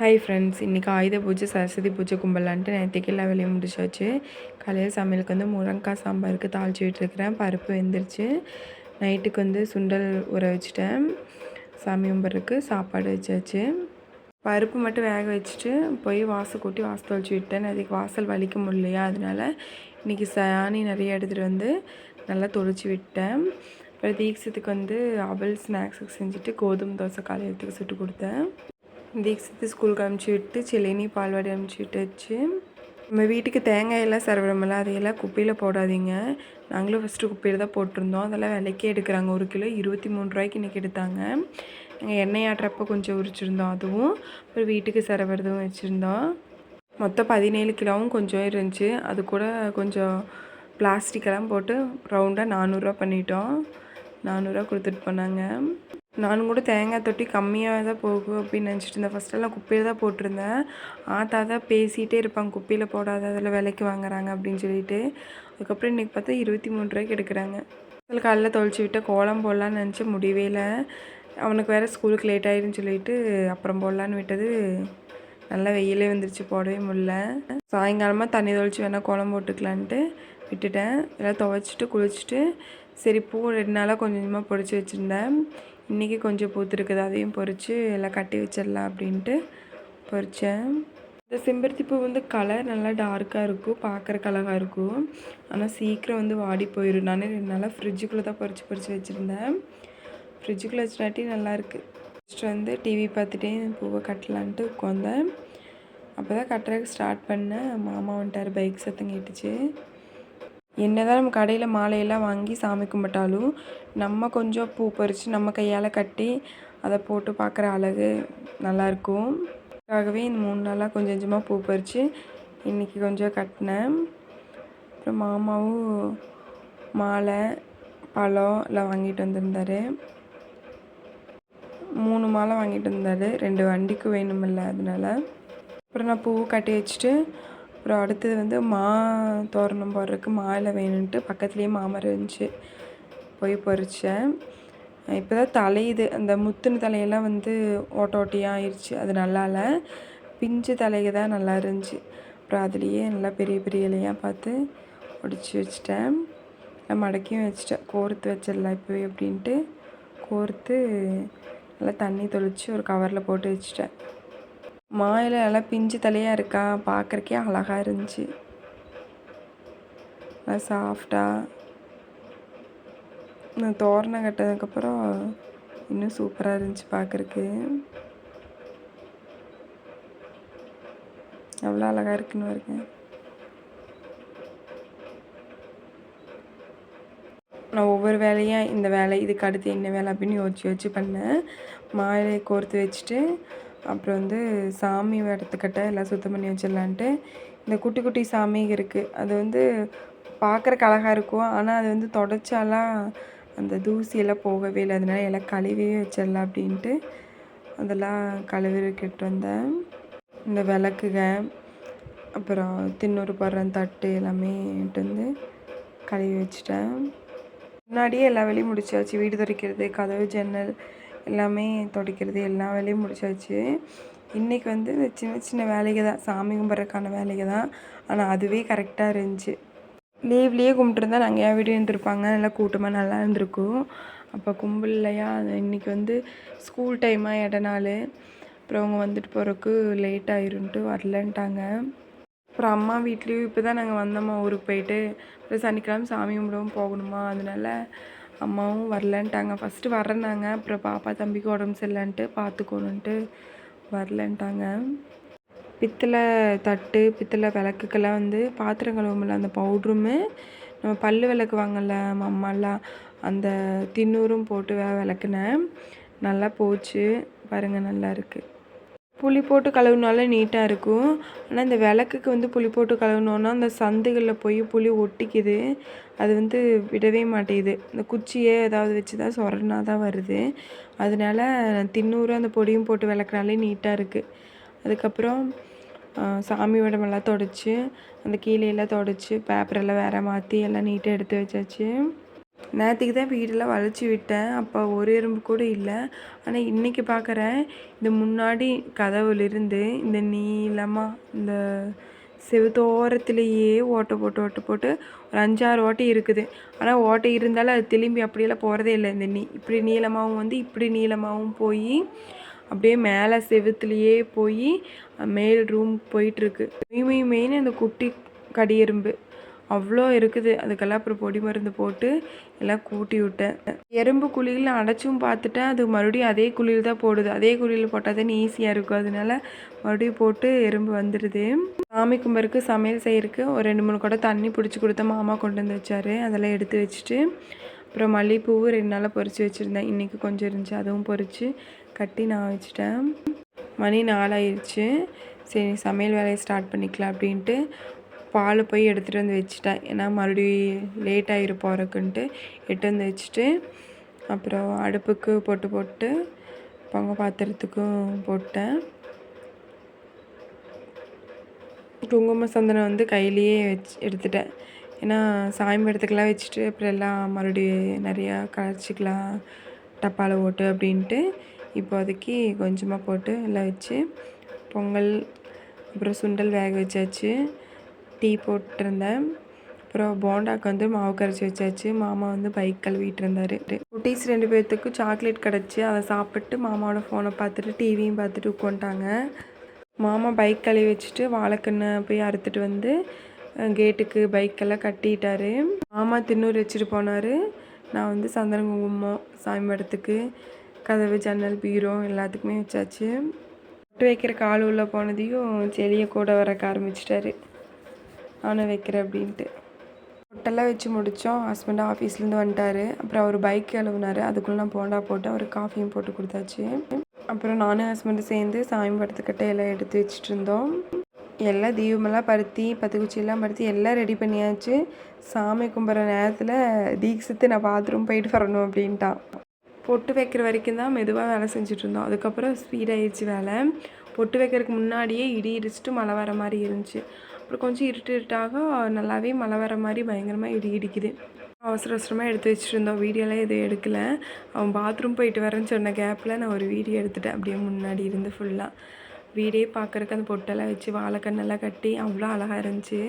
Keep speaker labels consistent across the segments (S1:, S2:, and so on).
S1: Hi friends, இன்றைக்கி ஆயுத பூஜை, சரஸ்வதி பூஜை கும்பலான்ட்டு நேற்றுக்கு எல்லா வேலையும் முடிச்சாச்சு. காலையில் சமையலுக்கு வந்து முருங்கைக்காய் சாம்பாருக்கு தாளித்து விட்டுருக்கிறேன். பருப்பு வெந்துருச்சு. நைட்டுக்கு வந்து சுண்டல் ஊற வச்சுட்டேன். சாமி கும்பிட்றதுக்கு சாப்பாடு வச்சாச்சு. பருப்பு மட்டும் வேக வச்சுட்டு போய் வாசல் கூட்டி வாசல் தொளிச்சு விட்டேன். அதுக்கு வாசல் வலிக்க முடியலையா, அதனால் இன்றைக்கி சாணி நிறைய எடுத்துகிட்டு வந்து நல்லா தொளிச்சு விட்டேன். அப்புறம் தீக்ஷத்துக்கு வந்து அவல் ஸ்நாக்ஸுக்கு செஞ்சுட்டு கோதுமை தோசை காலையிலத்துக்கு சுட்டு கொடுத்தேன். தீக்ஷித்து ஸ்கூலுக்கு அனுப்பிச்சி விட்டு செலினி பால்வாடி அனுப்பிச்சி விட்டுச்சு. நம்ம வீட்டுக்கு தேங்காயெல்லாம் சரவிடமில்ல, அதையெல்லாம் குப்பையில் போடாதீங்க. நாங்களும் ஃபஸ்ட்டு குப்பையில் தான் போட்டிருந்தோம். அதெல்லாம் விலைக்கே எடுக்கிறாங்க. 1 கிலோ 23 ரூபாய்க்கு இன்றைக்கி எடுத்தாங்க. நாங்கள் எண்ணெய் ஆட்டுறப்போ கொஞ்சம் உரிச்சிருந்தோம், அதுவும் அப்புறம் வீட்டுக்கு சரவறதும் வச்சுருந்தோம். மொத்தம் 17 கிலோவும் கொஞ்சம் இருந்துச்சு. அது கூட கொஞ்சம் பிளாஸ்டிக்கெல்லாம் போட்டு ரவுண்டாக 400 பண்ணிட்டோம். 400 கொடுத்துட்டு போனாங்க. நானும் கூட தேங்காய் தொட்டி கம்மியாக தான் போகும் அப்படின்னு நினச்சிட்டு இருந்தேன். ஃபஸ்ட்டெல்லாம் குப்பையில் தான் போட்டிருந்தேன். ஆத்தா தான் பேசிகிட்டே இருப்பாங்க, குப்பையில் போடாத, அதில் விலைக்கு வாங்குறாங்க அப்படின்னு சொல்லிட்டு. அதுக்கப்புறம் இன்றைக்கி பார்த்தா 23 ரூபாய்க்கு எடுக்கிறாங்க. அதில் காலைல தொளிச்சு விட்டால் கோலம் போடலான்னு நினச்சி முடியவே இல்லை. அவனுக்கு வேறு ஸ்கூலுக்கு லேட் ஆகிடுன்னு சொல்லிட்டு அப்புறம் போடலான்னு விட்டது. நல்லா வெயிலே வந்துருச்சு, போடவே முடியல. சாயங்காலமாக தண்ணி தொளிச்சு வேணால் கோலம் போட்டுக்கலான்ட்டு விட்டுட்டேன். எல்லாம் துவைச்சிட்டு குளிச்சுட்டு சரி பூ 2 நாளாக கொஞ்சம் கொஞ்சமாக பொறிச்சு வச்சுருந்தேன். இன்றைக்கி கொஞ்சம் பூத்துருக்குது, அதையும் பொறிச்சு எல்லாம் கட்டி வச்சிடலாம் அப்படின்ட்டு பொறித்தேன். இந்த செம்பருத்தி பூ வந்து கலர் நல்லா டார்க்காக இருக்கும், பார்க்குறக்கு அழகாக இருக்கும். ஆனால் சீக்கிரம் வந்து வாடி போயிடும். நானே 2 நாளாக ஃப்ரிட்ஜுக்குள்ளே தான் பொறிச்சு வச்சுருந்தேன். ஃப்ரிட்ஜுக்குள்ளே வச்சுனாட்டி நல்லாயிருக்கு. ஃபஸ்ட்டு வந்து டிவி பார்த்துட்டே பூவை கட்டலான்ட்டு உட்காந்தேன். அப்போ தான் கட்டுறதுக்கு ஸ்டார்ட் பண்ணேன். மாமா வந்துட்டார், பைக் சத்தம் கேட்டுச்சு. என்ன தான் நம்ம கடையில் மாலையெல்லாம் வாங்கி சாமி கும்பிட்டாலும் நம்ம கொஞ்சம் பூ பறித்து நம்ம கையால் கட்டி அதை போட்டு பார்க்குற அழகு நல்லாயிருக்கும். அதுக்காகவே இந்த 3 நாளாக கொஞ்சம் கொஞ்சமாக பூ பறித்து இன்றைக்கி கொஞ்சம் கட்டினேன். அப்புறம் மாமாவும் மாலை பழம் எல்லாம் வாங்கிட்டு வந்திருந்தார். 3 மாலை வாங்கிட்டு வந்தார். 2 வண்டிக்கு வேணுமில்ல, அதனால. அப்புறம் நான் பூ கட்டி வச்சுட்டு அப்புறம் அடுத்தது வந்து தோரணம் போடுறதுக்கு மாலை வேணுன்ட்டு பக்கத்துலேயே மாமரம் இருந்துச்சு, போய் பறித்தேன். இப்போ தான் தலையுது, அந்த முத்துன தலையெல்லாம் வந்து ஓட்டையாக ஆயிடுச்சு, அது நல்லா இல்லை. பிஞ்சு தலைக்கு தான் நல்லா இருந்துச்சு. அப்புறம் அதுலேயே நல்லா பெரிய பெரிய இலையாக பார்த்து ஒடிச்சு வச்சிட்டேன். மடக்கியும் வச்சிட்டேன். கோர்த்து வச்சிடலாம் இப்போவே அப்படின்ட்டு கோர்த்து நல்லா தண்ணி தெளித்து ஒரு கவரில் போட்டு வச்சிட்டேன். மாயில நல்லா பிஞ்சு தலையாக இருக்கா, பார்க்குறக்கே அழகாக இருந்துச்சு. நல்லா சாஃப்டாக. நான் தோரணம் கட்டினதுக்கப்புறம் இன்னும் சூப்பராக இருந்துச்சு பார்க்குறக்கு. எவ்வளோ அழகாக இருக்குன்னு பாருங்க. நான் ஒவ்வொரு வேலையாக இந்த வேலை இதுக்கு அடுத்து என்ன வேலை அப்படின்னு யோசிச்சு பண்ணேன். மாலை கோர்த்து வச்சுட்டு அப்புறம் வந்து சாமி இடத்துக்கிட்ட எல்லாம் சுத்தம் பண்ணி வச்சிடலான்ட்டு. இந்த குட்டி குட்டி சாமி இருக்குது, அது வந்து பார்க்குறக்கு அழகாக இருக்கும். ஆனால் அது வந்து தொடச்சாலாம் அந்த தூசியெல்லாம் போகவே இல்லை. அதனால எல்லாம் கழுவியே வச்சிடலாம் அப்படின்ட்டு அதெல்லாம் கழுவிக்கிட்டு வந்தேன். இந்த விளக்குக அப்புறம் தின்னூறு போடுற தட்டு எல்லாமே வந்து கழுவி வச்சிட்டேன். முன்னாடியே எல்லா வேலையும் முடிச்சாச்சு. வீடு துடைக்கிறது, கதவு ஜன்னல் எல்லாமே துடைக்கிறது, எல்லா வேலையும் முடிச்சாச்சு. இன்றைக்கி வந்து இந்த சின்ன சின்ன வேலைகள் தான், சாமி கும்பிட்றதுக்கான வேலைகள் தான். ஆனால் அதுவே கரெக்டாக இருந்துச்சு. லீவ்லேயே கும்பிட்டுருந்தா நாங்கள் ஏன் வீடு இருந்திருப்பாங்க, நல்லா கூட்டமாக நல்லா இருந்திருக்கும். அப்போ கும்பல் இல்லையா, இன்றைக்கி வந்து ஸ்கூல் டைமாக இடநாள். அப்புறம் அவங்க வந்துட்டு போகிறதுக்கு லேட் ஆயிருன்ட்டு வரலன்ட்டாங்க. அப்புறம் அம்மா வீட்லேயும் இப்போ தான் நாங்கள் வந்தோம்மா ஊருக்கு போயிட்டு. அப்புறம் சனிக்கிழமை சாமி கும்பிடவும் போகணுமா, அதனால அம்மாவும் வரலன்ட்டாங்க. ஃபஸ்ட்டு வரேன்னாங்க, அப்புறம் பாப்பா தம்பிக்கு உடம்பு சரியில்லைன்ட்டு பார்த்துக்கணுன்ட்டு வரலன்ட்டாங்க. பித்தளை தட்டு பித்தளை விளக்குக்கெல்லாம் வந்து பாத்திரம் கழுவுமில்ல, அந்த பவுட்ருமே நம்ம பல் விளக்கு வாங்கல அம்மாலாம், அந்த தின்னூரும் போட்டு விளக்குனேன். நல்லா போச்சு பாருங்கள், நல்லா இருக்குது. புளி போட்டு கழுவுனாலே நீட்டாக இருக்கும். ஆனால் இந்த விளக்குக்கு வந்து புளி போட்டு கழுவுனோன்னா அந்த சந்துகளில் போய் புளி ஒட்டிக்குது, அது வந்து விடவே மாட்டேங்குது. இந்த குச்சியே ஏதாவது வச்சு தான் சொரனா தான் வருது. அதனால தின்னூறு அந்த பொடியும் போட்டு விளக்குனாலே நீட்டாக இருக்குது. அதுக்கப்புறம் சாமி உடம்பெல்லாம் தொடச்சி அந்த கீழேயெல்லாம் தொடச்சி பேப்பரெல்லாம் வேறு மாற்றி எல்லாம் நீட்டாக எடுத்து வச்சாச்சு. நேற்றுக்கு தான் வீடெல்லாம் வளைச்சி விட்டேன், அப்போ ஒரு எறும்பு கூட இல்லை. ஆனால் இன்றைக்கி பார்க்குறேன், இந்த முன்னாடி கதவுலேருந்து இந்த நீளமாக இந்த செவுத்தோரத்துலேயே ஓட்டை போட்டு ஓட்டை போட்டு ஒரு 5-6 ஓட்டை இருக்குது. ஆனால் ஓட்டை இருந்தாலும் அது திரும்பி அப்படியெல்லாம் போகிறதே இல்லை. இந்த இப்படி நீளமாகவும் வந்து இப்படி நீளமாகவும் போய் அப்படியே மேலே செவுத்துலேயே போய் மேல் ரூம் போயிட்டுருக்கு. மெயின் அந்த குட்டி கடி எறும்பு அவ்வளோ இருக்குது. அதுக்கெல்லாம் அப்புறம் பொடி மருந்து போட்டு எல்லாம் கூட்டி விட்டேன். எறும்பு குழியில் அடைச்சும் பார்த்துட்டேன், அது மறுபடியும் அதே குழியில் தான் போடுது. அதே குழியில் போட்டால் தான் ஈஸியாக இருக்கும். அதனால மறுபடியும் போட்டு எறும்பு வந்துடுது. சாமி கும்பருக்கு சமையல் செய்யறதுக்கு ஒரு 2-3 குடம் தண்ணி பிடிச்சி கொடுத்த மாமா கொண்டு வந்து வச்சார். அதெல்லாம் எடுத்து வச்சுட்டு அப்புறம் மல்லிகைப்பூவு 2 நாளாக பொறிச்சு வச்சுருந்தேன். இன்றைக்கி கொஞ்சம் இருந்துச்சு, அதுவும் பொறிச்சு கட்டி நான் வச்சுட்டேன். மணி 4 ஆயிடுச்சு. சரி சமையல் வேலையை ஸ்டார்ட் பண்ணிக்கலாம் அப்படின்ட்டு பால் போய் எடுத்துகிட்டு வந்து வச்சுட்டேன். ஏன்னா மறுபடியும் லேட் ஆகிரு போகிறக்குன்ட்டு எட்டு வந்து வச்சுட்டு அப்புறம் அடுப்புக்கு போட்டு பொங்க பாத்திரத்துக்கும் போட்டேன். குங்கும சந்தனம் வந்து கையிலேயே எடுத்துட்டேன். ஏன்னா சாமி இடத்துக்கெல்லாம் வச்சுட்டு அப்புறம் எல்லாம் மறுபடியும் நிறையா கலர்ச்சிக்கலாம் டப்பாவில் ஓட்டு அப்படின்ட்டு இப்போதைக்கு கொஞ்சமாக போட்டு எல்லாம் வச்சு பொங்கல் அப்புறம் சுண்டல் வேக வச்சாச்சு. டீ போட்டிருந்தேன். அப்புறம் போண்டாக்கு வந்து மாவு கரைச்சி வச்சாச்சு. மாமா வந்து பைக் கழுவிட்டு இருந்தார். குட்டீஸ் 2 பேர்த்துக்கும் சாக்லேட் கிடச்சி அதை சாப்பிட்டு மாமாவோட ஃபோனை பார்த்துட்டு டிவியும் பார்த்துட்டு உட்காந்துட்டாங்க. மாமா பைக் கழுவி வச்சுட்டு வாழைக்கண்ணை போய் அறுத்துட்டு வந்து கேட்டுக்கு பைக்கெல்லாம் கட்டிட்டார். மாமா தின்னூர் வச்சுட்டு போனார். நான் வந்து சந்தன குங்குமம் சாமி படத்துக்கு கதவு ஜன்னல் பீரோ எல்லாத்துக்குமே வச்சாச்சு. பொட்டு வைக்கிற கால் உள்ளே போனதையும் செடியை கூட வரக்க ஆரம்பிச்சிட்டாரு. நானும் வைக்கிறேன் அப்படின்ட்டு பொட்டெல்லாம் வச்சு முடித்தோம். ஹஸ்பண்ட் ஆஃபீஸ்லேருந்து வந்துட்டார். அப்புறம் அவர் பைக் கழுவுனார். அதுக்குள்ளே நான் போண்டா போட்டு அவருக்கு காஃபியும் போட்டு கொடுத்தாச்சு. அப்புறம் நானும் ஹஸ்பண்டு சேர்ந்து சாமி படத்துக்கிட்ட எல்லாம் எடுத்து வச்சுட்டு இருந்தோம். எல்லாம் தீபமெல்லாம் பருத்தி பத்துக்குச்சியெல்லாம் பருத்தி எல்லாம் ரெடி பண்ணியாச்சு. சாமி கும்பிட்ற நேரத்தில் தீக்ஷித்து நான் பாத்ரூம் போயிட்டு வரணும் அப்படின்ட்டான். பொட்டு வைக்கிற வரைக்கும் தான் மெதுவாக வேலை செஞ்சுட்டு இருந்தோம். அதுக்கப்புறம் ஸ்பீடாகிடுச்சு வேலை. பொட்டு வைக்கிறதுக்கு முன்னாடியே இடி இடிச்சிட்டு மழை வர மாதிரி இருந்துச்சு. அப்புறம் கொஞ்சம் இருட்டாக நல்லாவே மழை வர மாதிரி பயங்கரமாக இடி இடிக்குது. அவசர அவசரமாக எடுத்து வச்சுட்டு இருந்தோம். வீடியோலாம் எதுவும் எடுக்கலை. அவன் பாத்ரூம் போயிட்டு வரேன்னு சொன்ன கேப்பில் நான் ஒரு வீடியோ எடுத்துட்டேன். அப்படியே முன்னாடி இருந்து ஃபுல்லாக வீடியோ பார்க்குறக்கு அந்த பொட்டெல்லாம் வச்சு வாழைக்கண்ணெல்லாம் கட்டி அவ்வளோ அழகாக இருந்துச்சு.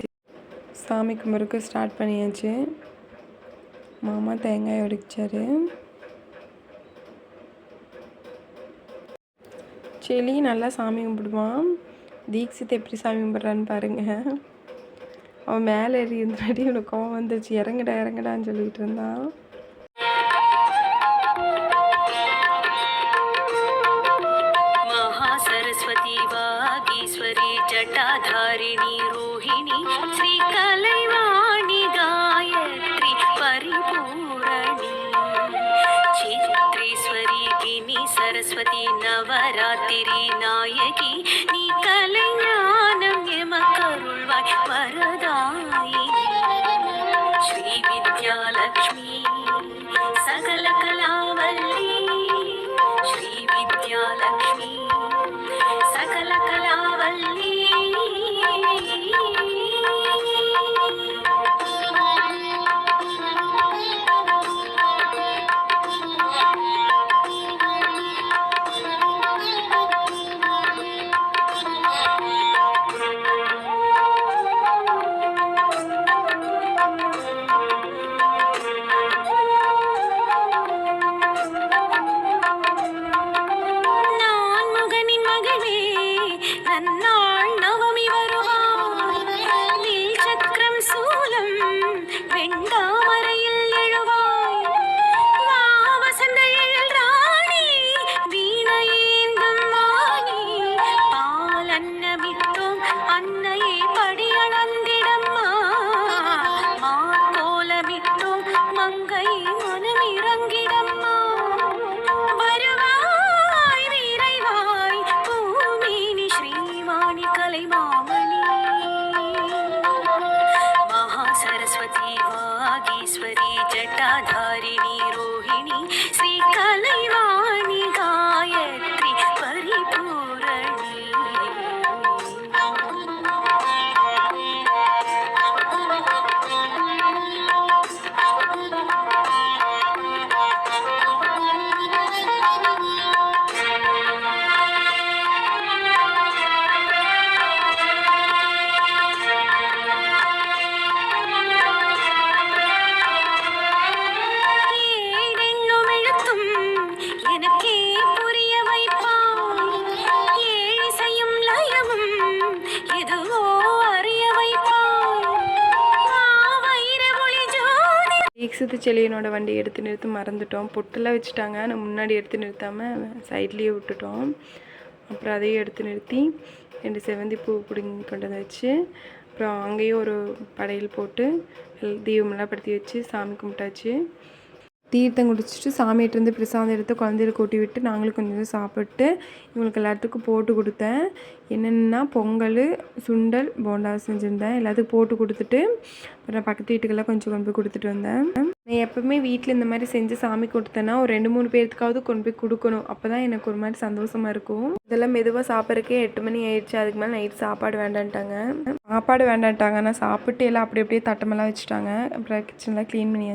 S1: சாமி கும்பிட்றதுக்கு ஸ்டார்ட் பண்ணியாச்சு. மாமா தேங்காய் உடைச்சார். செலி நல்லா சாமி கும்பிடுவான். தீக்ஷித் எப்படி சாமி கும்பிட்றான்னு பாருங்கள். அவன் மேலே ஏறி இருந்தாடி இவனுக்கு கோவம் வந்துருச்சு. இறங்கடான்னு சொல்லிகிட்டு இருந்தான்.
S2: மகாசரஸ்வதி வாகீஸ்வரி ஜட்டாதாரிணி ரோஹிணி ஸ்ரீ கலைவாணி காயத்ரி பரிபூரணி சித்ரேஸ்வரி கினி சரஸ்வதி நவராத்திரி நாயகி நீ கலை ஞானம் எமக்கருள்வாய் வரதாயினி ஸ்ரீ வித்யாலக்ஷ்மி சகல கலாவல்லி ஸ்ரீ வித்யாலக்ஷ்மி சகல கலாவல்லி जटाधारिणी रोहिणी श्री कलैवाणी गायत्री परिपूरणी
S1: ஈக்ஸித்து செழியனோட வண்டி எடுத்து நிறுத்த மறந்துட்டோம். பொட்டெல்லாம் வச்சுட்டாங்க. நான் முன்னாடி எடுத்து நிறுத்தாமல் சைட்லேயே விட்டுட்டோம். அப்புறம் அதையும் எடுத்து நிறுத்தி 2 செவந்தி பூ பிடுங்கி கொண்டு வந்து வச்சு அப்புறம் அங்கேயும் ஒரு படையல் போட்டு தீபமெல்லாம் படுத்தி வச்சு சாமி கும்பிட்டாச்சு. தீர்த்தம் குடிச்சிட்டு சாமிகிட்டேருந்து பிரசாதம் எடுத்து குழந்தைகளுக்கு ஊட்டி விட்டு நாங்களும் கொஞ்சம் சாப்பிட்டு இவங்களுக்கு எல்லாத்துக்கும் போட்டு கொடுத்தேன். என்னென்னா பொங்கல், சுண்டல், போண்டா செஞ்சுருந்தேன். எல்லாத்துக்கும் போட்டு கொடுத்துட்டு அப்புறம் பக்கத்து வீட்டுக்கெல்லாம் கொஞ்சம் கொண்டு போய் கொடுத்துட்டு வந்தேன். நான் எப்போவுமே வீட்டில் இந்த மாதிரி செஞ்சு சாமி கொடுத்தேன்னா ஒரு 2-3 பேர்த்துக்காவது கொண்டு போய் கொடுக்கணும். அப்போ தான் எனக்கு ஒரு மாதிரி சந்தோஷமாக இருக்கும். இதெல்லாம் மெதுவாக சாப்பிட்றதுக்கே 8 மணி ஆயிடுச்சு. அதுக்கு மேலே நைட் சாப்பாடு வேண்டான்ட்டாங்க. ஆனால் சாப்பிட்டு எல்லாம் அப்படியே தட்டமெல்லாம் வச்சுட்டாங்க. அப்புறம் கிச்சன்லாம் க்ளீன் பண்ணி